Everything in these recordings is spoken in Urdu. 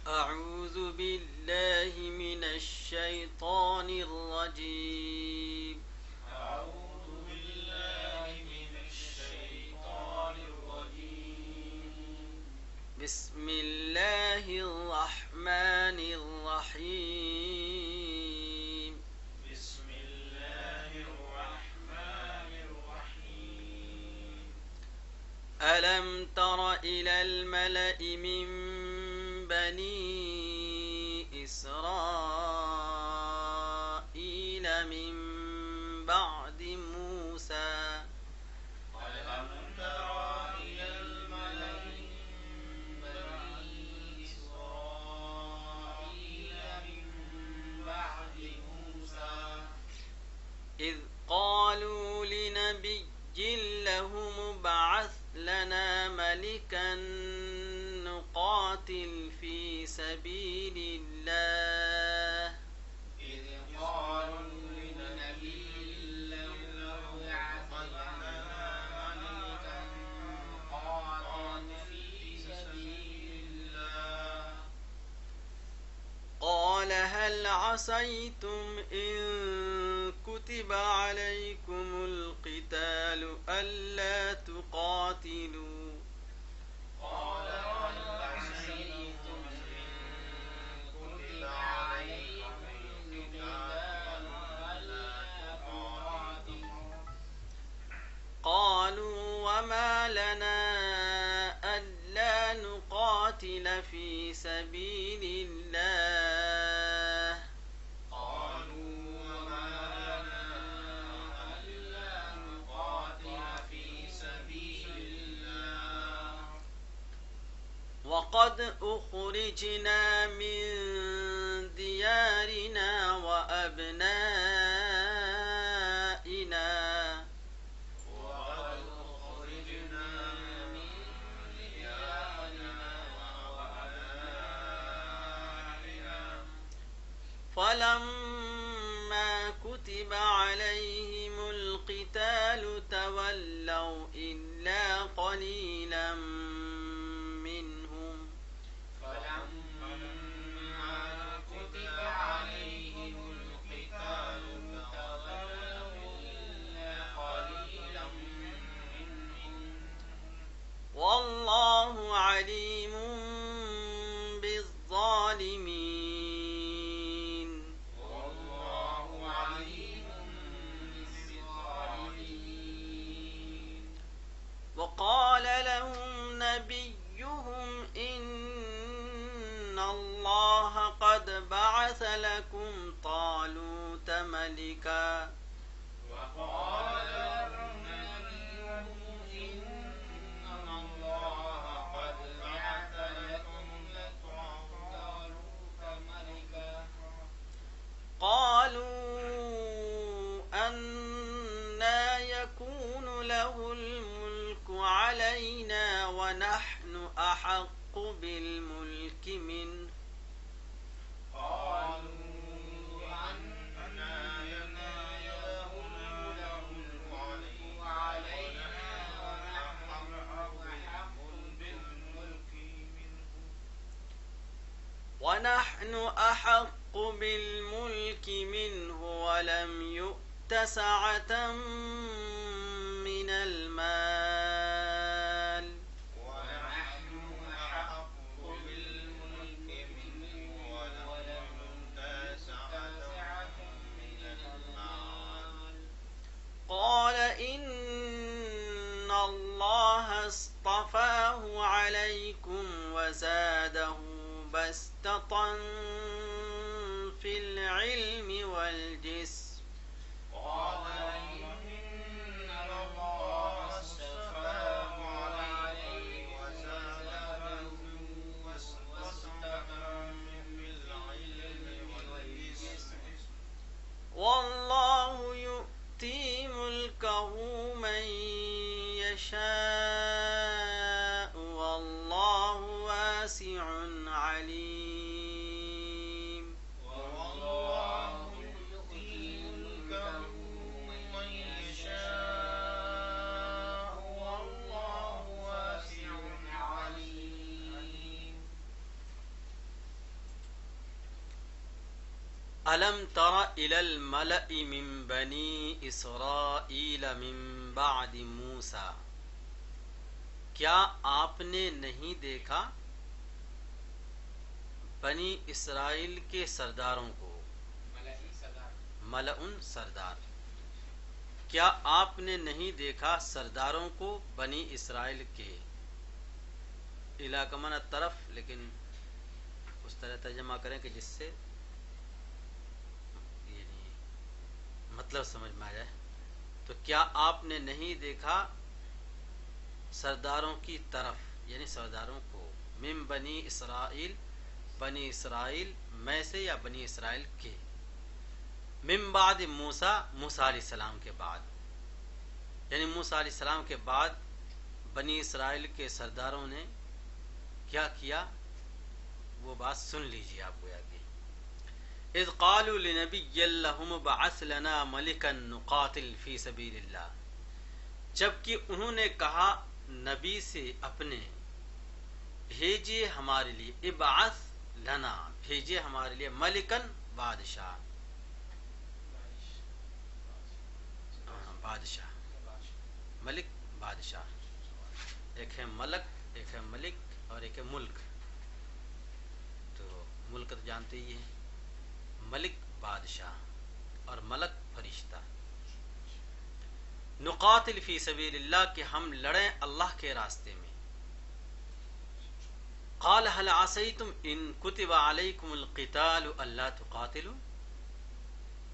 أعوذ بالله من الشيطان الرجيم. أعوذ بالله من الشيطان الرجيم. بسم الله الرحمن الرحيم. بسم الله الرحمن الرحيم. ألم تر إلى الملأ من بني إسرائيل من بعد موسى ألم تر إلى الملأ من بني إسرائيل من بعد موسى إذ قالوا لنبي له مبعث لنا ملكا نقاتل في سبيل الله إذ قالوا لنبي له ابعث لنا ملكا نقاتل في سبيل الله قال هل عسيتم إن كتب عليكم القتال ألا تقاتلوا قال هل عسيتم إن كتب عليكم القتال ألا تقاتلوا قالوا وما لنا ألا نقاتل في سبيل الله قالوا وما لنا ألا نقاتل في سبيل الله وقد أخرجنا من ديارنا وأبنائنا وقد أخرجنا من ديارنا وأبنائنا فلما كتب عليهم القتال تولوا إلا قليلا منهم فلما كتب عليهم القتال تولوا إلا قليلا منهم والله عليم بالظالمين. والله عليم بالظالمين. وقال لهم نبيهم إن الله قد بعث لكم طالوت ملكا وقال لهم نبيهم إن الله قد بعث لكم طالوت ملكا قالوا أنى يكون له الملك علينا ونحن أحق بالملك منه قالوا أنى يكون له الملك علينا ونحن أحق بالملك منه ونحن أحق بالملك منه ولم يؤت سعة من المال ونحن أحق بالملك منه ولم نؤت سعة من المال قال إن الله اصطفاه عليكم وزاده بسطة في العلم والجسم قال إن الله اصطفاه عليه وزاده بسطة في العلم والجسم والله يؤتي ملكه من يشاء والله واسع عليم. والله يؤتي ملكه من يشاء والله واسع عليم. الم تر الی الملأ من بنی اسرائیل من بعد موسیٰ، کیا آپ نے نہیں دیکھا بنی اسرائیل کے سرداروں کو؟ ملعن سردار، کیا آپ نے نہیں دیکھا سرداروں کو بنی اسرائیل کے؟ علاقہ من طرف، لیکن اس طرح ترجمہ کریں کہ جس سے یعنی مطلب سمجھ میں آ جائے. تو کیا آپ نے نہیں دیکھا سرداروں کی طرف، یعنی سرداروں کو، من بنی اسرائیل، بنی اسرائیل میں سے یا بنی اسرائیل کے، من بعد موسیٰ، موسیٰ علیہ السلام کے بعد، یعنی موسیٰ علیہ السلام کے بعد بنی اسرائیل کے سرداروں نے کیا کیا، وہ بات سن لیجیے آپ گویا کہ اذ قالوا لنبی لہم ابعث لنا ملکا نقاتل فی سبیل اللہ، جبکہ انہوں نے کہا نبی سے اپنے، بھیجیے ہمارے لیے، ابعث لنا، بھیجیے ہمارے لیے، ملکن بادشاہ، بادشاہ، ملک بادشاہ، ایک ہے ملک، ایک ہے ملک، اور ایک ہے ملک. تو ملک تو جانتے ہی ہیں، ملک بادشاہ اور ملک فرشتہ. نقاتل فی سبیل اللہ، کہ ہم لڑیں اللہ کے راستے میں. قال هل عصیتم ان کتب علیکم القتال الا تقاتلوا،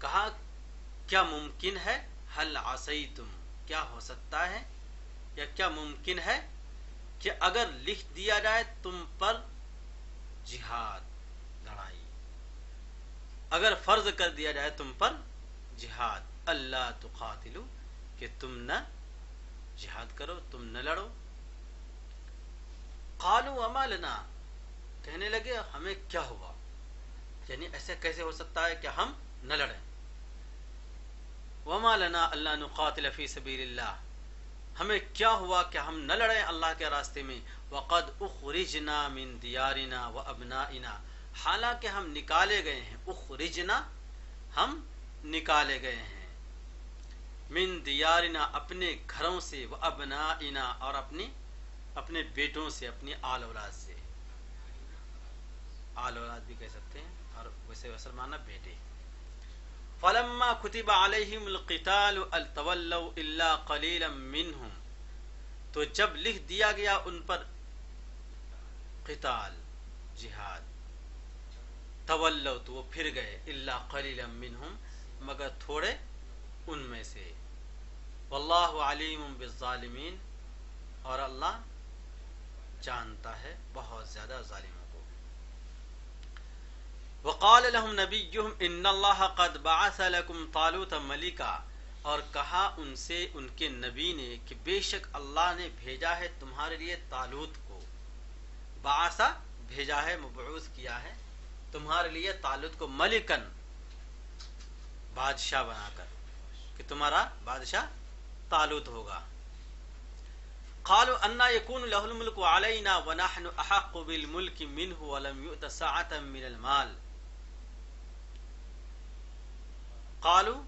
کہا کیا ممکن ہے، هل عصیتم، کیا ہو سکتا ہے یا کیا ممکن ہے کہ اگر لکھ دیا جائے تم پر جہاد، لڑائی، اگر فرض کر دیا جائے تم پر جہاد، اللہ تقاتلو، کہ تم نہ جہاد کرو، تم نہ لڑو. قالوا وما لنا، کہنے لگے ہمیں کیا ہوا، یعنی ایسے کیسے ہو سکتا ہے کہ ہم نہ لڑیں. وما لنا الا نقاتل فی سبیل اللہ، ہمیں کیا ہوا کہ ہم نہ لڑیں اللہ کے راستے میں. وقد اخرجنا من دیارنا وابنائنا، حالانکہ ہم نکالے گئے ہیں، اخرجنا، ہم نکالے گئے ہیں، من دیارنا، اپنے گھروں سے، وابنائنا، اور اپنے بیٹوں سے، اپنی آل اولاد سے، آل اولاد بھی کہہ سکتے ہیں، اور ویسے اصل معنی بیٹے. فلما كتب عليهم القتال تولوا الا قليلا منهم، تو جب لکھ دیا گیا ان پر قتال، جہاد، تولوا، تو وہ پھر گئے، الا قليلا منهم، مگر تھوڑے ان میں سے. واللہ علیم بالظالمین، اور اللہ جانتا ہے بہت زیادہ ظالموں کو. وقال لهم نبيهم ان الله قد بعث لكم طالوت ملکا، اور کہا ان سے ان کے نبی نے کہ بے شک اللہ نے بھیجا ہے تمہارے لیے طالوت کو. بعث، بھیجا ہے، مبعوث کیا ہے تمہارے لیے طالوت کو، ملکن، بادشاہ بنا کر، کہ تمہارا بادشاہ طالوت ہوگا. قالوا انا يكون له الملك علينا ونحن احق بالملك منه ولم يؤت سعة من المال. قالوا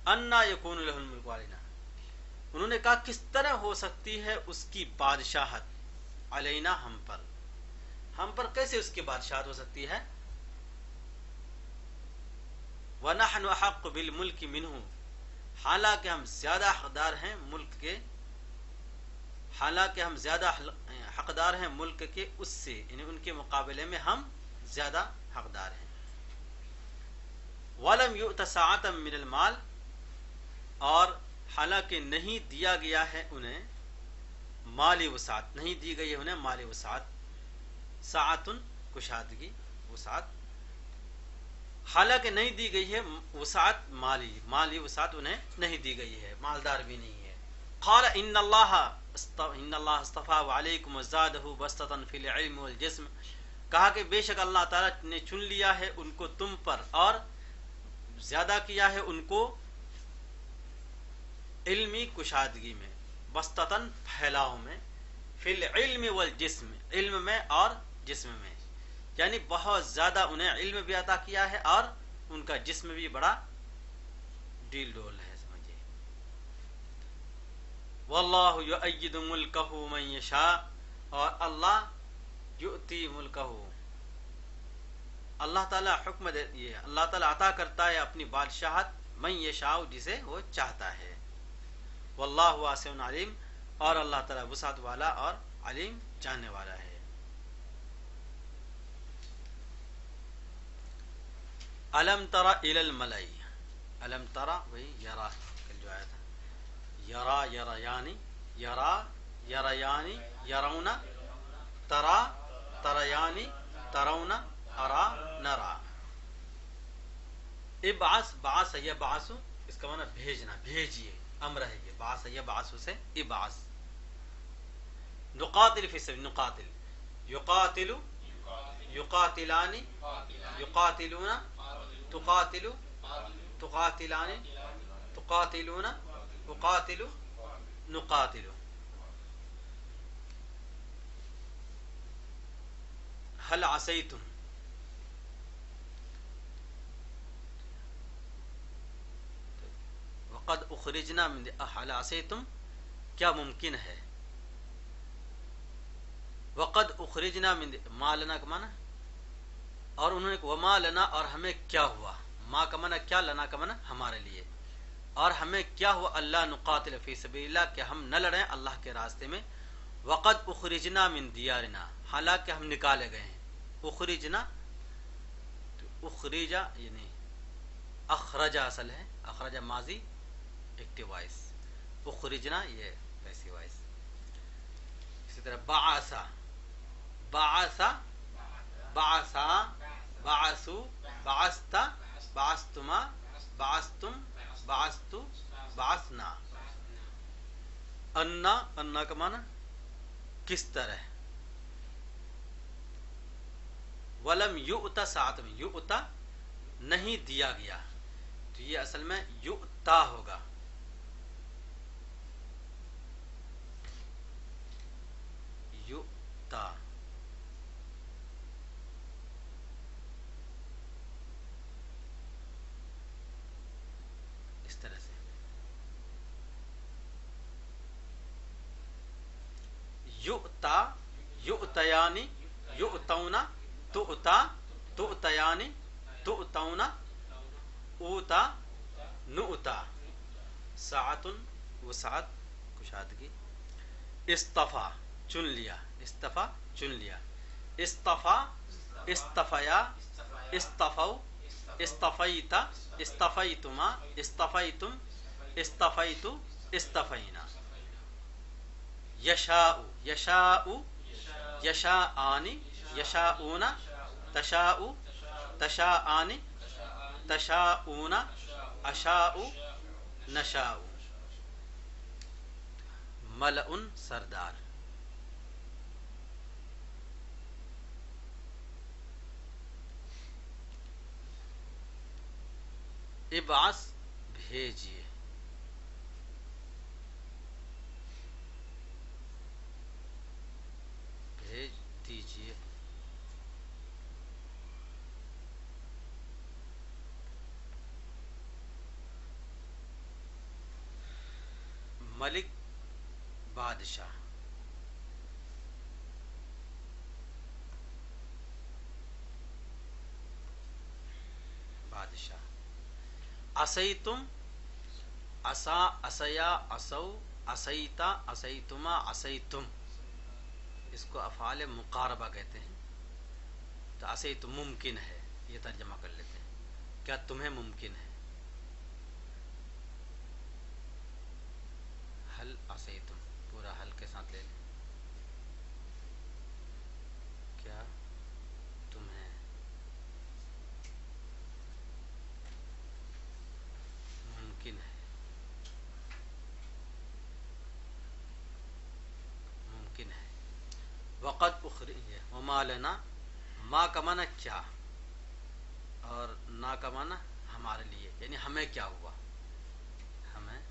انا يكون له الملك علينا، انہوں نے کہا کس طرح ہو سکتی ہے اس کی بادشاہت، علینا، ہم پر کیسے اس کی بادشاہت ہو سکتی ہے. وَنَحْنُ أَحَقُّ بِالْمُلْكِ مِنْهُ، حالانکہ ہم زیادہ حقدار ہیں ملک کے، حالانکہ ہم زیادہ حقدار ہیں ملک کے اس سے، یعنی ان کے مقابلے میں ہم زیادہ حقدار ہیں. وَلَمْ يُؤْتَ سَعَةً مِّنَ الْمَالِ، اور حالانکہ نہیں دیا گیا ہے انہیں مالی وسعت، نہیں دی گئی ہے انہیں مالی وسعت. ساعتن، کشادگی، وسعت، حالانکہ نہیں دی گئی ہے وسعت، مالی وسعت انہیں نہیں دی گئی ہے، مالدار بھی نہیں ہے. قال ان اللہ اصطفى علیکم وزادہ بسطۃ فی العلم والجسم، کہا کہ بے شک اللہ تعالیٰ نے چن لیا ہے ان کو تم پر، اور زیادہ کیا ہے ان کو علمی کشادگی میں، بسطتاً پھیلاؤ میں، فی العلم والجسم، علم میں اور جسم میں، یعنی بہت زیادہ انہیں علم بھی عطا کیا ہے اور ان کا جسم بھی بڑا ڈیل ڈول ہے، سمجھے. واللہ یؤید ملکہ من یشاء، اور اللہ یؤتی ملکہ، اللہ تعالیٰ حکم دے، یہ اللہ تعالیٰ عطا کرتا ہے اپنی بادشاہت من یشاء، جسے وہ چاہتا ہے. واللہ واسع علیم، اور اللہ تعالیٰ وسعت والا اور علیم جاننے والا ہے. الم تر الی الملأ، الم تر وہی یرا، کل جو آیا تھا، یرا یریانی، یرا یریانی یرون، ترا تریانی ترون، ارا نرا. ابعث بعث یبعث، اس کا معنی بھیجنا، بھیجیے، امر ہے یہ، بعث یبعث سے ابعث. نقاتل فی سبیل، نقاتل، یقاتل یقاتلان یقاتلون، تقاتل تقاتلان تقاتلون، اقاتل نقاتل. هل عصیتم، وقد اخرجنا من، هل عصیتم کیا ممکن ہے، وقد اخرجنا من، ما لنا کا معنی، اور انہوں نے وما لنا، اور ہمیں کیا ہوا، ما کا معنی کیا، لنا کا معنی ہمارے لیے، اور ہمیں کیا ہوا، اللہ نقاتل فی سبیل اللہ، کہ ہم نہ لڑیں اللہ کے راستے میں. وقد اخرجنا من دیارنا، حالانکہ ہم نکالے گئے ہیں. اخرجنا، اخرجا یعنی اخرجا اصل ہے، اخرجا ماضی ایکٹیو وائس، اخرجنا یہ پیسیو وائس. اسی طرح بعثا، بعثا بعثا بعثو بعثتا بعثتما بعثتم بعثتو بعثنا. انا، انا کا معنی کس طرح. ولم یؤتا ساعت میں، یؤتا نہیں دیا گیا، تو یہ اصل میں یؤتا ہوگا. یؤتا، اس طرح سے. یؤتا یؤتیانی یؤتونا، تؤتا تؤتیانی تؤتونا، اوتا نؤتا. ساعت وسعت کشادگی. اصطفا چن لیا، اصطفا چن لیا. اصطفا اصطفیا اصطفو اصطفیتا اصطفیتما اصطفیتم اصطفیتو اصطفینا. یشاء یشاء یشاءانی یشاءون، تشاء تشاءانی تشاءون، اشاء نشاء. ملعن سردار. ابعث بھیجیے، بھیج دیجیے. ملک بادشاہ، بادشاہ. عصیتم، عصا عصیا عصو، عصیتا عصیتما عصیتم، اس کو افعال مقاربہ کہتے ہیں. تو عصیتم ممکن ہے، یہ ترجمہ کر لیتے ہیں، کیا تمہیں ممکن ہے. حل عصیتم پورا حل کے ساتھ لے لیں، کیا تمہیں ممکن ہے، ممکن ہے. وقت اخرج، وما لنا، ما کا معنی کیا، اور نا کا معنی ہمارے لیے، یعنی ہمیں کیا ہوا، ہمیں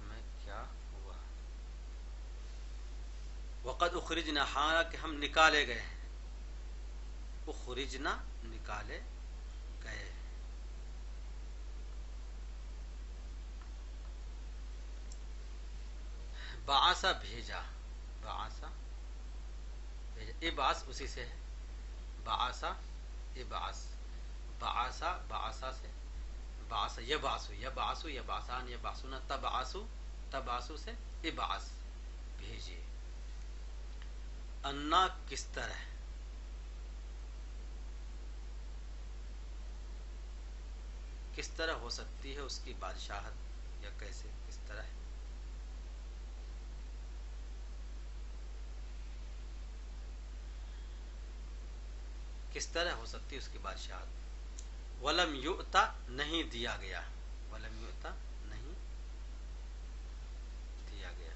ہمیں کیا ہوا. وقد اخرجنا، حالانکہ ہم نکالے گئے ہیں، اخرجنا نکالے گئے، بعث بھیجا، بعث بھیجا، ابعث اسی سے ہے، بعث ابعث، بعث بعث سے، بعث یبعث، یبعث یبعثان یبعثون، تبعث تبعث سے ابعث بھیجیے، انا کس طرح، کس طرح ہو سکتی ہے اس کی بادشاہت، یا کیسے کس طرح، کس طرح ہو سکتی ہے اس کی بادشاہت، ولم یؤتا نہیں دیا گیا، ولم یؤتا نہیں دیا گیا،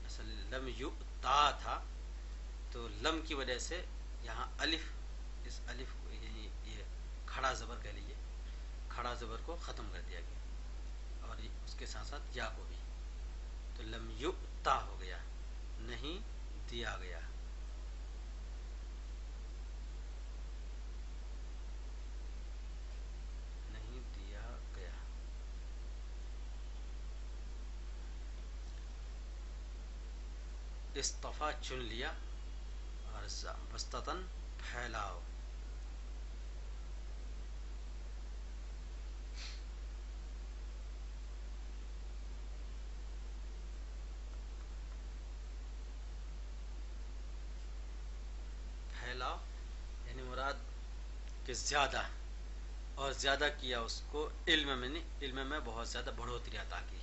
اصل لم یؤتا تھا تو لم کی وجہ سے یہاں الف، اس الف کو یعنی یہ کھڑا زبر کہہ لیجیے، کھڑا زبر کو ختم کر دیا گیا، اور اس کے ساتھ ساتھ یا کو بھی، تو لم یؤتا ہو گیا، نہیں دیا گیا، نہیں دیا گیا، اصطفیٰ چن لیا، اور بستتاً پھیلاؤ، پھیلاؤ یعنی مراد کہ زیادہ، اور زیادہ کیا اس کو علم میں، نہیں علم میں بہت زیادہ بڑھوتری عطا کی،